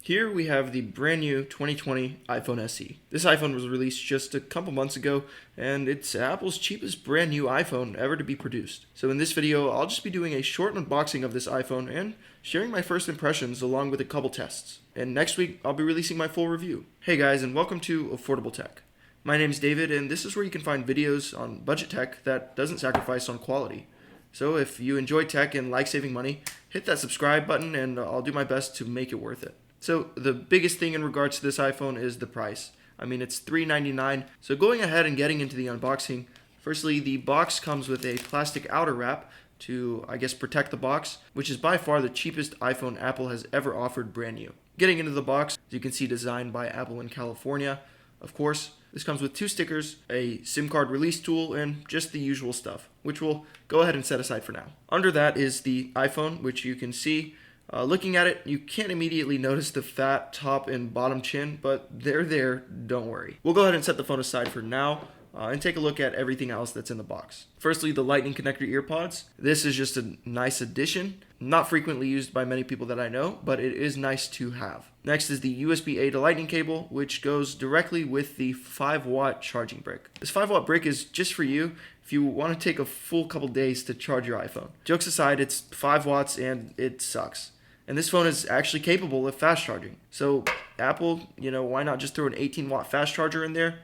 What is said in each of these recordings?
Here we have the brand new 2020 iPhone SE. This iPhone was released just a couple months ago, and it's Apple's cheapest brand new iPhone ever to be produced. So in this video, I'll just be doing a short unboxing of this iPhone and sharing my first impressions along with a couple tests. And next week, I'll be releasing my full review. Hey guys, and welcome to Affordable Tech. My name's David, and this is where you can find videos on budget tech that doesn't sacrifice on quality. So if you enjoy tech and like saving money, hit that subscribe button and I'll do my best to make it worth it. So the biggest thing in regards to this iPhone is the price. I mean, it's $399. So going ahead and getting into the unboxing, firstly, the box comes with a plastic outer wrap to, protect the box, which is by far the cheapest iPhone Apple has ever offered brand new. Getting into the box, as you can see, designed by Apple in California. Of course, this comes with two stickers, a SIM card release tool, and just the usual stuff, which we'll go ahead and set aside for now. Under that is the iPhone, which you can see. Looking at it, you can't immediately notice the fat top and bottom chin, but they're there, don't worry. We'll go ahead and set the phone aside for now and take a look at everything else that's in the box. Firstly, the Lightning connector earpods. This is just a nice addition, not frequently used by many people that I know, but it is nice to have. Next is the USB-A to Lightning cable, which goes directly with the 5-watt charging brick. This 5-watt brick is just for you if you want to take a full couple days to charge your iPhone. Jokes aside, it's 5 watts and it sucks. And this phone is actually capable of fast charging. So Apple, why not just throw an 18-watt fast charger in there?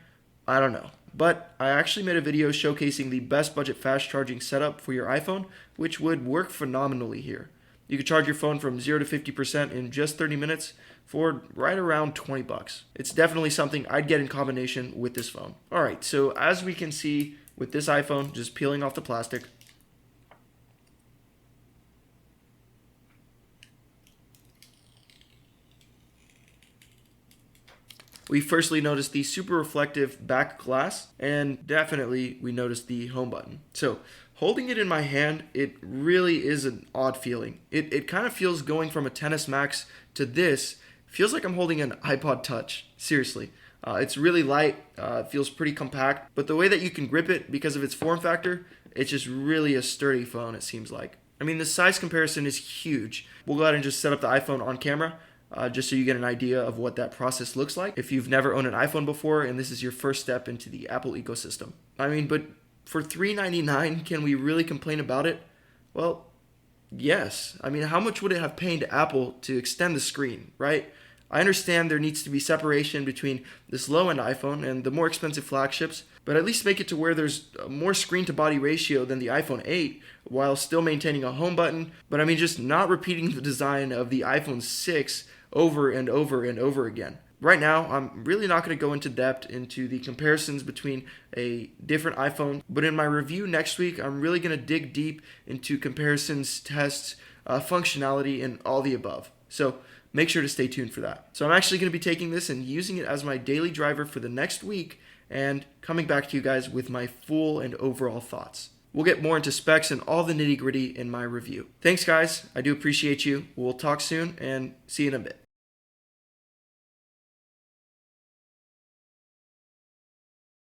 I don't know. But I actually made a video showcasing the best budget fast charging setup for your iPhone, which would work phenomenally here. You could charge your phone from 0 to 50% in just 30 minutes for right around $20. It's definitely something I'd get in combination with this phone. Alright, so as we can see with this iPhone, just peeling off the plastic, we firstly noticed the super reflective back glass, and definitely we noticed the home button. So holding it in my hand, it really is an odd feeling. It kind of feels going from a XS Max to this, feels like I'm holding an iPod Touch, seriously. It's really light, it feels pretty compact, but the way that you can grip it because of its form factor, it's just really a sturdy phone, it seems like. I mean, the size comparison is huge. We'll go ahead and just set up the iPhone on camera. Just so you get an idea of what that process looks like if you've never owned an iPhone before and this is your first step into the Apple ecosystem. I mean, but for $399, can we really complain about it? Well, yes. I mean, how much would it have pained Apple to extend the screen, right? I understand there needs to be separation between this low-end iPhone and the more expensive flagships, but at least make it to where there's more screen-to-body ratio than the iPhone 8 while still maintaining a home button, but I mean just not repeating the design of the iPhone 6 over and over and over again. Right now, I'm really not going to go into depth into the comparisons between a different iPhone, but in my review next week, I'm really going to dig deep into comparisons, tests, functionality, and all the above. So make sure to stay tuned for that. So I'm actually going to be taking this and using it as my daily driver for the next week and coming back to you guys with my full and overall thoughts. We'll get more into specs and all the nitty-gritty in my review. Thanks, guys. I do appreciate you. We'll talk soon and see you in a bit.